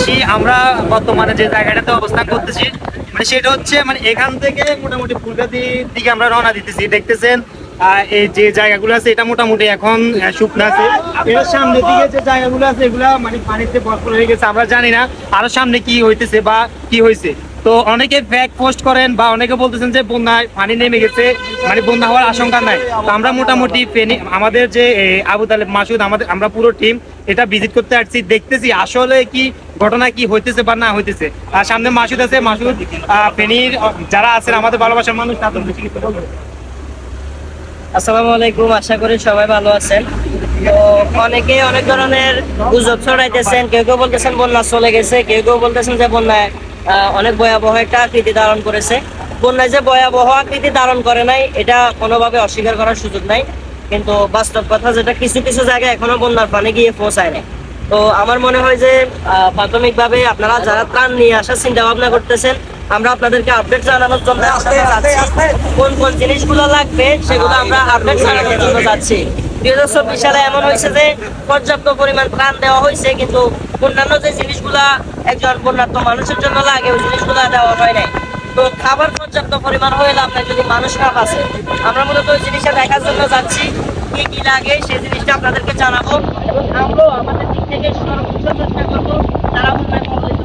আসি আমরা বর্তমানে যে জায়গাটাতে অবস্থান করতেছি, মানে সেটা হচ্ছে মানে এখান থেকে মোটামুটি ফুলগাতির দিকে আমরা রওনা দিতেছি। দেখতেছেন এই যে জায়গাগুলো আছে এটা মোটামুটি এখন শুকনো আছে। এর সামনের দিকে যে জায়গাগুলো আছে এগুলা মানে পানিতে ভরপুর হয়ে গেছে। আমরা জানি না আরো সামনে কি হইতেছে বা কি হয়েছে। তো অনেকে ফ্যাক পোস্ট করেন বা অনেকে বলতেছেন যে বন্যায় পানি নেমে গেছে, মানে বন্যা হওয়ার আশঙ্কা নাই। তো আমরা মোটামুটি আমাদের যে আবু তালেব মাসুদ আমরা পুরো টিম এটা ভিজিট করতে আসছি, দেখতেছি আসলে কি ঘটনা কি হইতেছে বা না হইতেছে। আর সামনে মাসুদ আছে, মাসুদ ফেনীর যারা আছেন আমাদের ভালোবাসার মানুষ তাদের বেশি কিছু বলবে। আসসালামু আলাইকুম, আশা করি সবাই ভালো আছেন। তো অনেকে অনেক ধরনের গুজব ছড়াইতেছেন, কেউ কেউ বলতেছেন বন্যা চলে গেছে, কেউ কেউ বলতেছেন যে বন্যায় অনেক ভয়াবহ একটা আকৃতি ধারণ করেছে। বন্যায় যে ভয়াবহ আকৃতি ধারণ করে নাই এটা কোনোভাবে অস্বীকার করার সুযোগ নাই, কিন্তু বাস্তব কথা যেটা কিছু কিছু জায়গায় এখনো বন্যার পানি গিয়ে পৌঁছায় নাই। তো আমার মনে হয় যে প্রাথমিকভাবে আপনারা যারা ত্রাণ নিয়ে আসার চিন্তা ভাবনা করতেছেন, আমরা আপনাদেরকে আপডেট জানানোর জন্য কোন কোন জিনিসগুলো লাগবে সেগুলো আমরা আপডেট জানানোর জন্য যাচ্ছি। 2024 সালে এমন হয়েছে যে পর্যাপ্ত পরিমাণ ত্রাণ দেওয়া হয়েছে, কিন্তু অন্যান্য যে জিনিসগুলা একজন বন্যার্ত মানুষের জন্য লাগে ওই জিনিসগুলা দেওয়া হয় নাই। তো খাবার পর্যাপ্ত পরিমাণ হইলে আপনার যদি মানুষ খারাপ আছে, আমরা মূলত ওই জিনিসটা দেখার জন্য যাচ্ছি, কি কি লাগে সেই জিনিসটা আপনাদেরকে জানাবো এবং আমরাও আমাদের দিক থেকে সর্বোচ্চ চেষ্টা করবো যারা বন্যায় কবলিত